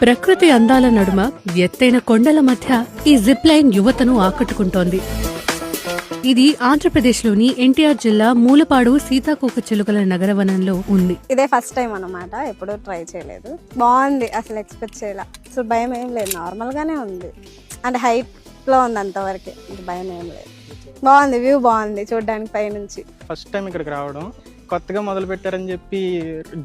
ప్రకృతి అందాల నడుమ ఎత్తైన కొండల మధ్య ఈ జిప్ లైన్ యువతను ఆకట్టుకుంటోంది. ఇది ఆంధ్రప్రదేశ్లోని ఎన్టీఆర్ జిల్లా మూలపాడు సీతాకోకచిలుకల నగరవనంలో ఉంది. ఇదే ఫస్ట్ టైం అన్నమాట, ఎప్పుడూ ట్రై చేయలేదు. బాగుంది, అసలు ఎక్స్పెక్ట్ చేయాల. అసలు భయం ఏం లేదు, నార్మల్ గానే ఉంది. అంటే హైట్ లో ఉంది అంతవరకే, భయం ఏం లేదు. బాగుంది, వ్యూ బాగుంది చూడడానికి పైనుంచి. ఫస్ట్ టైం ఇక్కడికి రావడం, కొత్తగా మొదలు పెట్టారని చెప్పి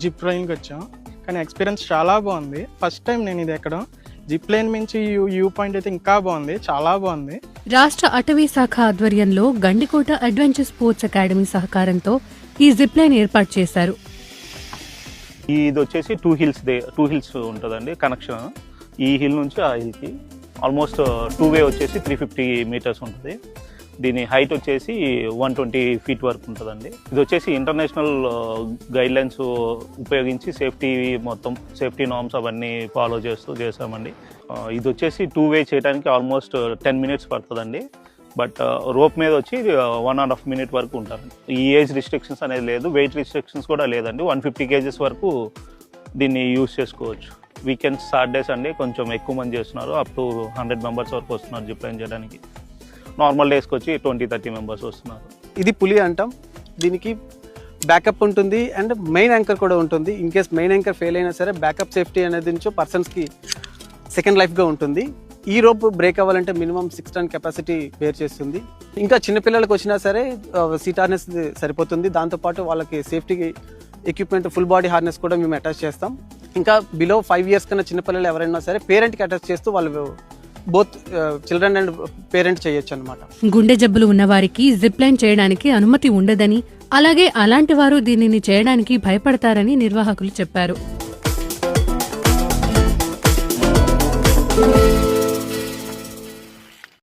జిప్ లైన్కి వచ్చాం, కానీ ఎక్స్పీరియన్స్ చాలా బాగుంది. ఫస్ట్ టైం నేను ఇది ఎక్కడం. జిప్ లైన్ నుంచి వ్యూ పాయింట్ అయితే ఇంకా బాగుంది, చాలా బాగుంది. రాష్ట్ర అటవీ శాఖ ఆధ్వర్యంలో గండికోట అడ్వెంచర్ స్పోర్ట్స్ అకాడమీ సహకారంతో ఈ జిప్ లైన్ ఏర్పాటు చేశారు. ఇది వచ్చేసి టూ హిల్స్ ఉంటుందండి కనెక్షన్. ఈ హిల్ నుంచి ఆ హిల్కి ఆల్మోస్ట్ 2 వే వచ్చేసి 350 మీటర్స్ ఉంటుంది. దీని హైట్ వచ్చేసి 120 ఫీట్ వరకు ఉంటుందండి. ఇది వచ్చేసి ఇంటర్నేషనల్ గైడ్ లైన్స్ ఉపయోగించి సేఫ్టీ నార్మ్స్ అవన్నీ ఫాలో చేసామండి. ఇది వచ్చేసి 2 వే చేయడానికి ఆల్మోస్ట్ 10 మినిట్స్ పడుతుందండి. బట్ రోప్ మీద వచ్చి 1.5 మినిట్ వరకు ఉంటారండి. ఈ ఏజ్ రిస్ట్రిక్షన్స్ అనేది లేదు, వెయిట్ రిస్ట్రిక్షన్స్ కూడా లేదండి. 150 కేజెస్ వరకు దీన్ని యూజ్ చేసుకోవచ్చు. వీకెండ్స్, సాటర్డేస్ అండి కొంచెం ఎక్కువ మంది చేస్తున్నారు. అప్ టు 100 మెంబర్స్ వరకు వస్తున్నారు జిప్ లైన్ చేయడానికి. నార్మల్ డేస్కి వచ్చి 20-30 మెంబర్స్ వస్తున్నారు. ఇది పులి అంటాం. దీనికి బ్యాకప్ ఉంటుంది అండ్ మెయిన్ యాంకర్ కూడా ఉంటుంది. In case main anchor fail అయినా సరే బ్యాకప్ సేఫ్టీ అనేది నుంచో పర్సన్స్కి సెకండ్ లైఫ్గా ఉంటుంది. ఈ రోప్ బ్రేక్ అవ్వాలంటే మినిమం 6 టన్ కెపాసిటీ బేర్ చేస్తుంది. ఇంకా చిన్నపిల్లలకు వచ్చినా సరే సీట్ హార్నెస్ సరిపోతుంది. దాంతోపాటు వాళ్ళకి సేఫ్టీకి ఎక్విప్మెంట్ ఫుల్ బాడీ హార్నెస్ కూడా మేము అటాచ్ చేస్తాం. ఇంకా బిలో 5 ఇయర్స్ కన్నా చిన్నపిల్లలు ఎవరైనా సరే పేరెంట్కి అటాచ్ చేస్తూ వాళ్ళు బోత్ చిల్డ్రన్ అండ్ పేరెంట్ చేయొచ్చు అనమాట. గుండె జబ్బులు ఉన్నవారికి జిప్ లైన్ చేయడానికి అనుమతి ఉండదని, అలాగే అలాంటి వారు దీనిని చేయడానికి భయపడతారని నిర్వాహకులు చెప్పారు.